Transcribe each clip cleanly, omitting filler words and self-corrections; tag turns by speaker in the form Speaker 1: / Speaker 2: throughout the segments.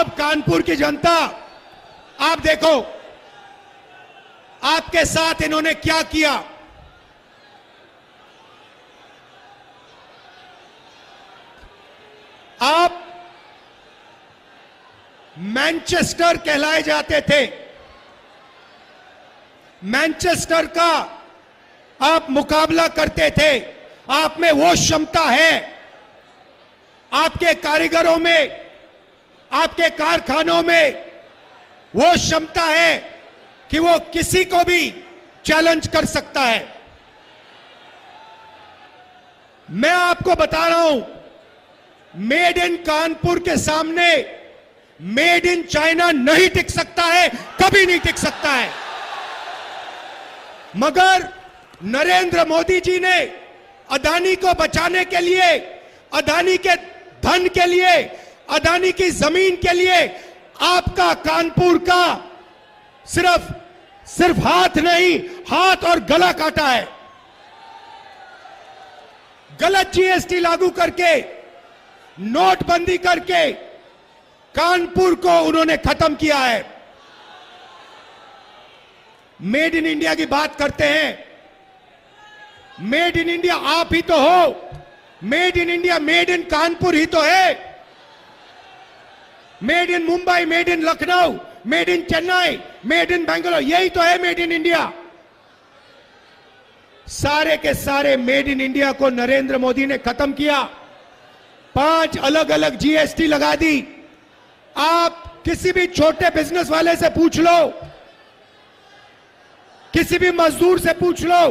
Speaker 1: अब कानपुर की जनता, आप देखो आपके साथ इन्होंने क्या किया। आप मैनचेस्टर कहलाए जाते थे, मैनचेस्टर का आप मुकाबला करते थे। आप में वो क्षमता है, आपके कारीगरों में, आपके कारखानों में वो क्षमता है कि वो किसी को भी चैलेंज कर सकता है। मैं आपको बता रहा हूं, मेड इन कानपुर के सामने मेड इन चाइना नहीं टिक सकता है, कभी नहीं टिक सकता है। मगर नरेंद्र मोदी जी ने अदानी को बचाने के लिए, अदानी के धन के लिए, अदानी की जमीन के लिए आपका कानपुर का सिर्फ हाथ नहीं, हाथ और गला काटा है। गलत जीएसटी लागू करके, नोटबंदी करके कानपुर को उन्होंने खत्म किया है। मेड इन इंडिया की बात करते हैं, मेड इन इंडिया आप ही तो हो। Made in India, made in Kanpur ही तो है। Made in Mumbai, made in Lucknow, made in Chennai, made in Bangalore, यही तो है मेड इन इंडिया। सारे के सारे मेड इन इंडिया को नरेंद्र मोदी ने खत्म किया। 5 अलग अलग जीएसटी लगा दी। आप किसी भी छोटे बिजनेस वाले से पूछ लो, किसी भी मजदूर से पूछ लो,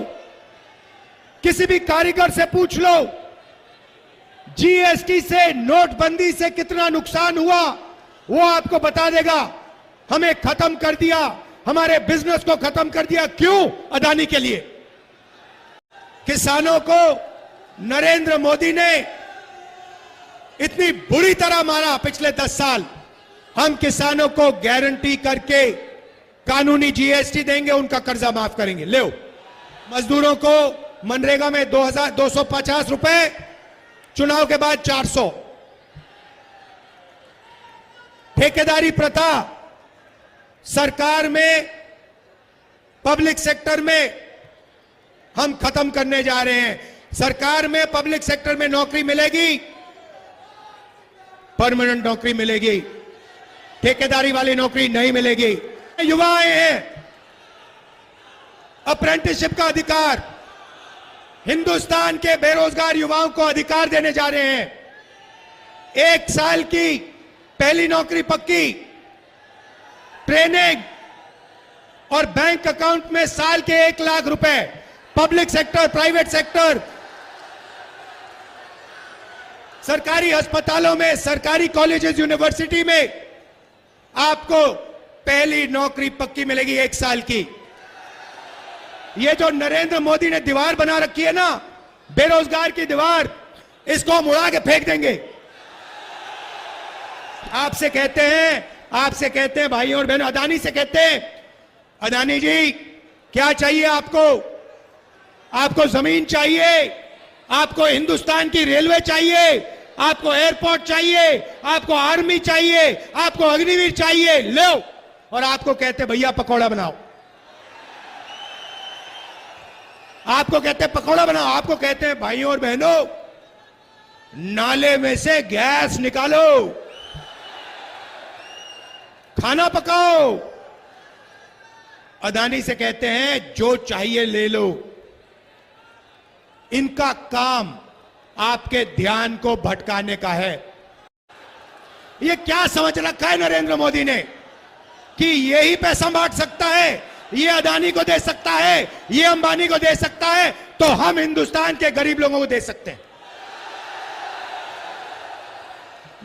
Speaker 1: किसी भी कारीगर से पूछ लो, जीएसटी से, नोटबंदी से कितना नुकसान हुआ वो आपको बता देगा। हमें खत्म कर दिया, हमारे बिजनेस को खत्म कर दिया। क्यों? अदानी के लिए। किसानों को नरेंद्र मोदी ने इतनी बुरी तरह मारा पिछले 10 साल। हम किसानों को गारंटी करके कानूनी जीएसटी देंगे, उनका कर्जा माफ करेंगे। ले मजदूरों को मनरेगा में 2250 रुपए, चुनाव के बाद 400। ठेकेदारी प्रथा सरकार में, पब्लिक सेक्टर में हम खत्म करने जा रहे हैं। सरकार में, पब्लिक सेक्टर में नौकरी मिलेगी, परमानेंट नौकरी मिलेगी, ठेकेदारी वाली नौकरी नहीं मिलेगी। युवा आए हैं, अप्रेंटिसशिप का अधिकार, हिंदुस्तान के बेरोजगार युवाओं को अधिकार देने जा रहे हैं। 1 साल की पहली नौकरी पक्की, ट्रेनिंग और बैंक अकाउंट में साल के 1 लाख रुपए। पब्लिक सेक्टर, प्राइवेट सेक्टर, सरकारी अस्पतालों में, सरकारी कॉलेजेस, यूनिवर्सिटी में आपको पहली नौकरी पक्की मिलेगी 1 साल की। ये जो नरेंद्र मोदी ने दीवार बना रखी है ना, बेरोजगार की दीवार, इसको हम उड़ा के फेंक देंगे। आपसे कहते हैं भाइयों और बहनों, अदानी से कहते हैं, अदानी जी क्या चाहिए आपको? आपको जमीन चाहिए, आपको हिंदुस्तान की रेलवे चाहिए, आपको एयरपोर्ट चाहिए, आपको आर्मी चाहिए, आपको अग्निवीर चाहिए, लो। और आपको कहते भैया पकौड़ा बनाओ, आपको कहते हैं पकौड़ा बनाओ, आपको कहते हैं भाइयों और बहनों नाले में से गैस निकालो, खाना पकाओ। अदानी से कहते हैं जो चाहिए ले लो। इनका काम आपके ध्यान को भटकाने का है। ये क्या समझ रखा है नरेंद्र मोदी ने कि यही पैसा बांट सकता है, ये अदानी को दे सकता है, ये अंबानी को दे सकता है, तो हम हिंदुस्तान के गरीब लोगों को दे सकते हैं।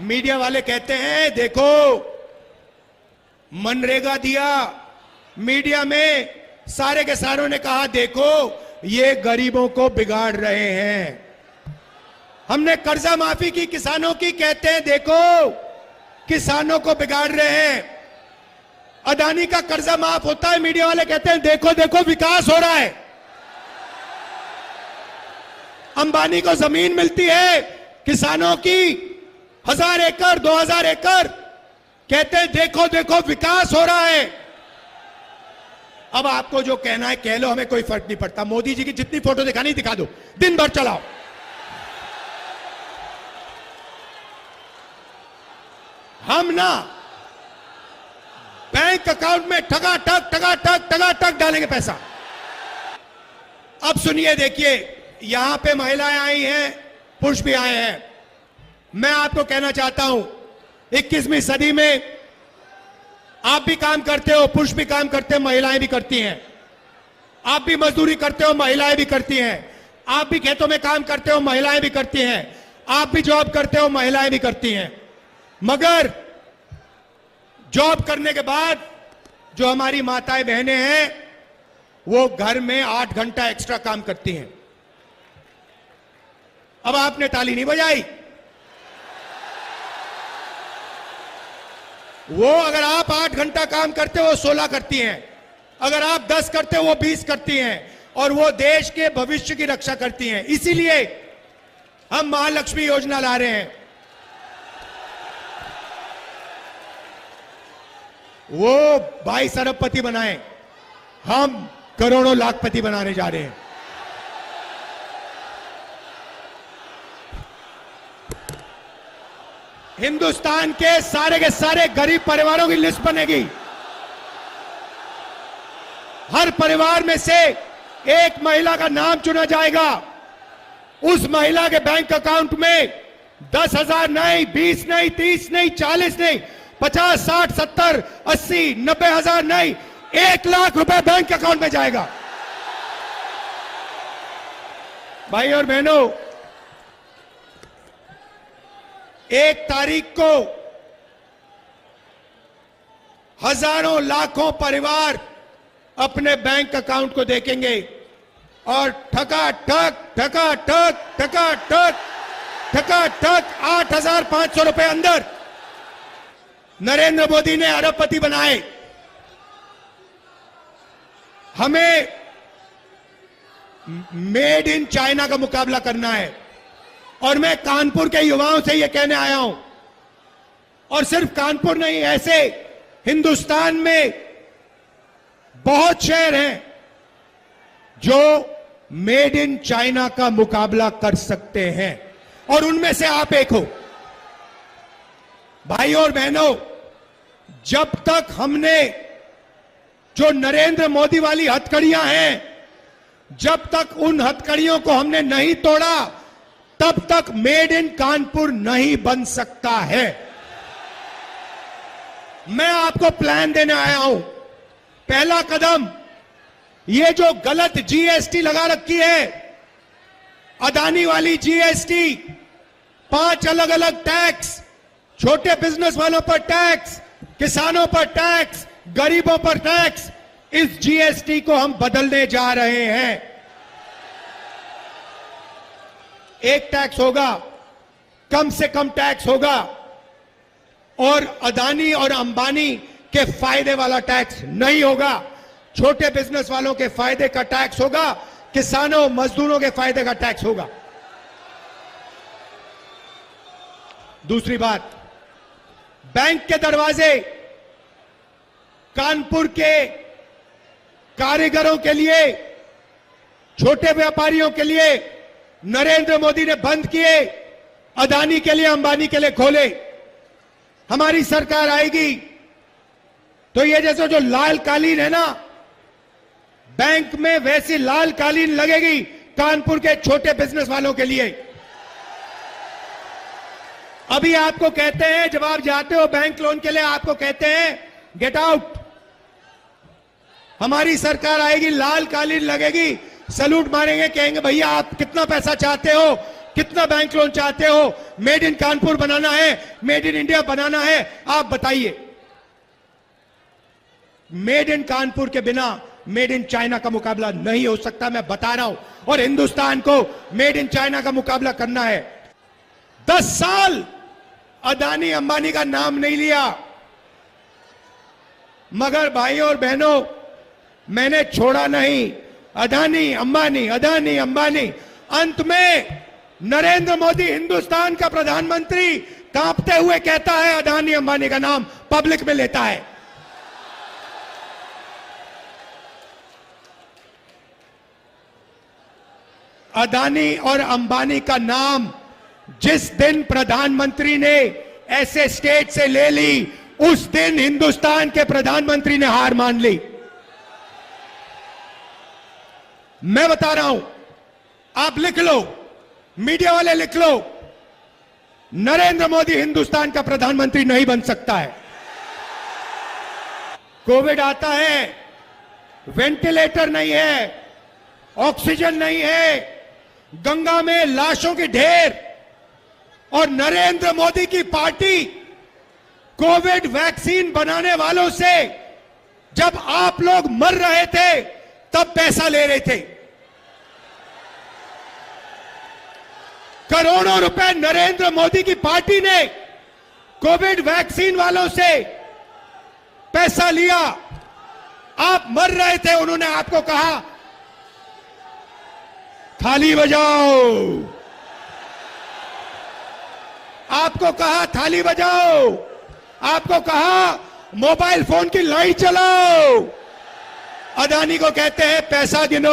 Speaker 1: मीडिया वाले कहते हैं देखो मनरेगा दिया, मीडिया में सारे के सारों ने कहा देखो ये गरीबों को बिगाड़ रहे हैं। हमने कर्जा माफी की किसानों की, कहते हैं देखो किसानों को बिगाड़ रहे हैं। अदानी का कर्जा माफ होता है, मीडिया वाले कहते हैं देखो देखो विकास हो रहा है। अंबानी को जमीन मिलती है, किसानों की 1000 एकड़ 2000 एकड़ कहते हैं देखो देखो विकास हो रहा है। अब आपको जो कहना है कह लो, हमें कोई फर्क नहीं पड़ता। मोदी जी की जितनी फोटो दिखानी दिखा दो, दिन भर चलाओ। हम ना बैंक अकाउंट में ठगा डालेंगे पैसा। अब सुनिए, देखिए, यहां पे महिलाएं आई हैं, पुरुष भी आए हैं। मैं आपको कहना चाहता हूं, 21वीं सदी में आप भी काम करते हो, पुरुष भी काम करते हैं, महिलाएं भी करती हैं। आप भी मजदूरी करते हो, महिलाएं भी करती हैं। आप भी खेतों में काम करते हो, महिलाएं भी करती हैं। आप भी जॉब करते हो, महिलाएं भी करती हैं। मगर जॉब करने के बाद जो हमारी माताएं बहनें हैं, वो घर में 8 घंटा एक्स्ट्रा काम करती हैं। अब आपने ताली नहीं बजाई। वो अगर आप 8 घंटा काम करते हो, वो 16 करती हैं। अगर आप 10 करते हो, वो 20 करती हैं। और वो देश के भविष्य की रक्षा करती हैं। इसीलिए हम महालक्ष्मी योजना ला रहे हैं। वो 22 अरबपति बनाए, हम करोड़ों लाखपति बनाने जा रहे हैं। हिंदुस्तान के सारे गरीब परिवारों की लिस्ट बनेगी। हर परिवार में से एक महिला का नाम चुना जाएगा। उस महिला के बैंक अकाउंट में 10,000 नहीं, 20 नहीं, 30 नहीं, 40 नहीं, 50, 60, 70, 80, 90,000 नहीं, 1 लाख रुपए बैंक अकाउंट में जाएगा। भाई और बहनों, 1 तारीख को हजारों लाखों परिवार अपने बैंक अकाउंट को देखेंगे और ठका ठक 8,500 रुपए अंदर नरेंद्र मोदी ने अरबपति बनाए। हमें मेड इन चाइना का मुकाबला करना है। और मैं कानपुर के युवाओं से यह कहने आया हूं, और सिर्फ कानपुर नहीं, ऐसे हिंदुस्तान में बहुत शहर हैं जो मेड इन चाइना का मुकाबला कर सकते हैं, और उनमें से आप एक हो। भाई और बहनों, जब तक हमने जो नरेंद्र मोदी वाली हथकड़ियां हैं, जब तक उन हथकड़ियों को हमने नहीं तोड़ा, तब तक मेड इन कानपुर नहीं बन सकता है। मैं आपको प्लान देने आया हूं। पहला कदम, ये जो गलत जीएसटी लगा रखी है, अदानी वाली जीएसटी, 5 अलग अलग टैक्स, छोटे बिजनेस वालों पर टैक्स, किसानों पर टैक्स, गरीबों पर टैक्स, इस जीएसटी को हम बदलने जा रहे हैं। एक टैक्स होगा, कम से कम टैक्स होगा, और अदानी और अंबानी के फायदे वाला टैक्स नहीं होगा। छोटे बिजनेस वालों के फायदे का टैक्स होगा, किसानों मजदूरों के फायदे का टैक्स होगा। दूसरी बात, बैंक के दरवाजे कानपुर के कारीगरों के लिए, छोटे व्यापारियों के लिए नरेंद्र मोदी ने बंद किए, अदानी के लिए, अंबानी के लिए खोले। हमारी सरकार आएगी तो ये जैसे जो लाल कालीन है ना, बैंक में वैसी लाल कालीन लगेगी कानपुर के छोटे बिजनेस वालों के लिए। अभी आपको कहते हैं, जब आप जाते हो बैंक लोन के लिए, आपको कहते हैं गेट आउट। हमारी सरकार आएगी, लाल कालीन लगेगी, सैल्यूट मारेंगे, कहेंगे भैया आप कितना पैसा चाहते हो, कितना बैंक लोन चाहते हो, मेड इन कानपुर बनाना है, मेड इन इंडिया बनाना है, आप बताइए। मेड इन कानपुर के बिना मेड इन चाइना का मुकाबला नहीं हो सकता, मैं बता रहा हूं। और हिंदुस्तान को मेड इन चाइना का मुकाबला करना है। 10 साल अदानी अंबानी का नाम नहीं लिया, मगर भाइयों और बहनों, मैंने छोड़ा नहीं। अदानी अंबानी, अदानी अंबानी, अंत में नरेंद्र मोदी हिंदुस्तान का प्रधानमंत्री, कांपते हुए कहता है अदानी अंबानी का नाम पब्लिक में लेता है। अदानी और अंबानी का नाम जिस दिन प्रधानमंत्री ने ऐसे स्टेट से ले ली, उस दिन हिंदुस्तान के प्रधानमंत्री ने हार मान ली। मैं बता रहा हूं, आप लिख लो, मीडिया वाले लिख लो, नरेंद्र मोदी हिंदुस्तान का प्रधानमंत्री नहीं बन सकता है। कोविड आता है, वेंटिलेटर नहीं है, ऑक्सीजन नहीं है, गंगा में लाशों के ढेर, और नरेंद्र मोदी की पार्टी कोविड वैक्सीन बनाने वालों से जब आप लोग मर रहे थे तब पैसा ले रहे थे। करोड़ों रुपए नरेंद्र मोदी की पार्टी ने कोविड वैक्सीन वालों से पैसा लिया। आप मर रहे थे, उन्होंने आपको कहा थाली बजाओ, आपको कहा थाली बजाओ, आपको कहा मोबाइल फोन की लाइट चलाओ। अदानी को कहते हैं पैसा गिनो,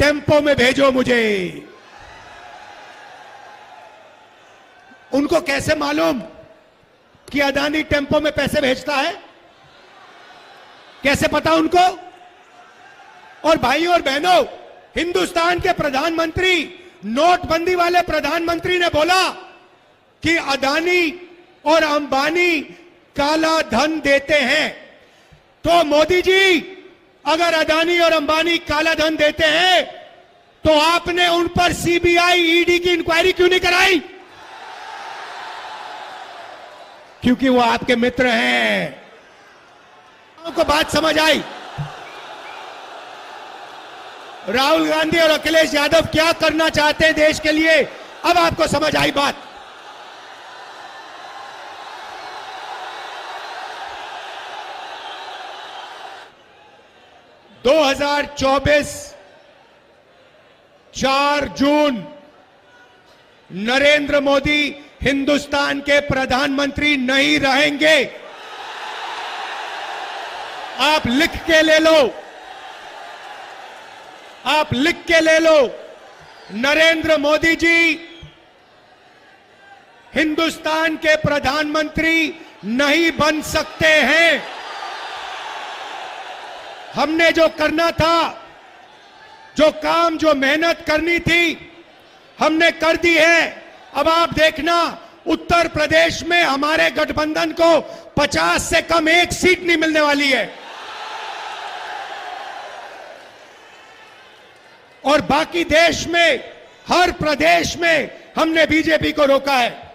Speaker 1: टेम्पो में भेजो मुझे। उनको कैसे मालूम कि अदानी टेम्पो में पैसे भेजता है? कैसे पता उनको? और भाइयों और बहनों, हिंदुस्तान के प्रधानमंत्री, नोटबंदी वाले प्रधानमंत्री ने बोला कि अदानी और अंबानी काला धन देते हैं। तो मोदी जी, अगर अदानी और अंबानी काला धन देते हैं तो आपने उन पर सीबीआई, ईडी की इंक्वायरी क्यों नहीं कराई? क्योंकि वो आपके मित्र हैं। आपको बात समझ आई? राहुल गांधी और अखिलेश यादव क्या करना चाहते हैं देश के लिए, अब आपको समझ आई बात। – 2024 4 जून नरेंद्र मोदी हिंदुस्तान के प्रधानमंत्री नहीं रहेंगे। आप लिख के ले लो, आप लिख के ले लो, नरेंद्र मोदी जी हिंदुस्तान के प्रधानमंत्री नहीं बन सकते हैं। हमने जो करना था, जो काम, जो मेहनत करनी थी, हमने कर दी है। अब आप देखना, उत्तर प्रदेश में हमारे गठबंधन को 50 से कम एक सीट नहीं मिलने वाली है, और बाकी देश में, हर प्रदेश में हमने बीजेपी को रोका है।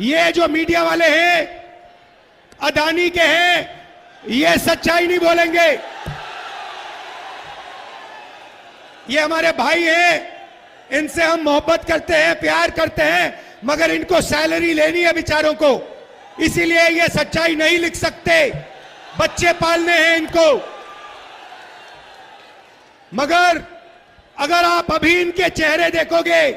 Speaker 1: ये जो मीडिया वाले हैं, अदानी के हैं, ये सच्चाई नहीं बोलेंगे। ये हमारे भाई हैं, इनसे हम मोहब्बत करते हैं, प्यार करते हैं, मगर इनको सैलरी लेनी है बेचारों को, इसीलिए ये सच्चाई नहीं लिख सकते। बच्चे पालने हैं इनको। मगर अगर आप अभी इनके चेहरे देखोगे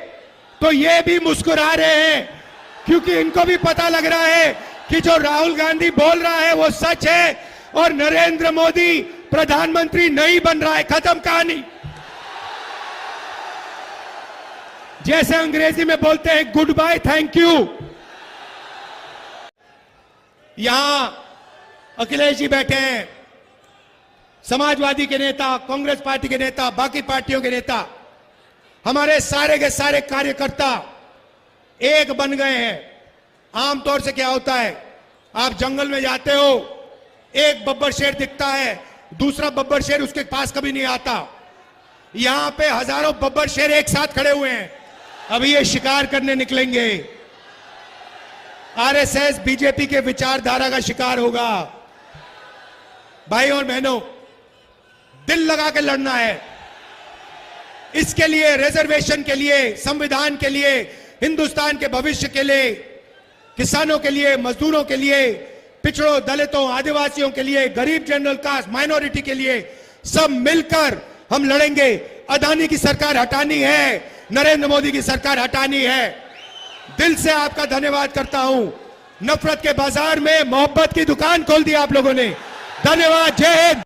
Speaker 1: तो ये भी मुस्कुरा रहे हैं, क्योंकि इनको भी पता लग रहा है कि जो राहुल गांधी बोल रहा है वो सच है, और नरेंद्र मोदी प्रधानमंत्री नहीं बन रहा है। खत्म कहानी। जैसे अंग्रेजी में बोलते हैं गुड बाय, थैंक यू। यहां अखिलेश जी बैठे हैं, समाजवादी के नेता, कांग्रेस पार्टी के नेता, बाकी पार्टियों के नेता, हमारे सारे के सारे कार्यकर्ता एक बन गए हैं। आमतौर से क्या होता है, आप जंगल में जाते हो, एक बब्बर शेर दिखता है, दूसरा बब्बर शेर उसके पास कभी नहीं आता। यहां पे हजारों बब्बर शेर एक साथ खड़े हुए हैं, अभी ये शिकार करने निकलेंगे। आरएसएस, बीजेपी के विचारधारा का शिकार होगा। भाइयों और बहनों, दिल लगा के लड़ना है। इसके लिए, रिजर्वेशन के लिए, संविधान के लिए, हिंदुस्तान के भविष्य के लिए, किसानों के लिए, मजदूरों के लिए, पिछड़ों, दलितों, आदिवासियों के लिए, गरीब, जनरल कास्ट, माइनॉरिटी के लिए, सब मिलकर हम लड़ेंगे। अदानी की सरकार हटानी है, नरेंद्र मोदी की सरकार हटानी है। दिल से आपका धन्यवाद करता हूं। नफरत के बाजार में मोहब्बत की दुकान खोल दी आप लोगों ने। धन्यवाद। जय हिंद।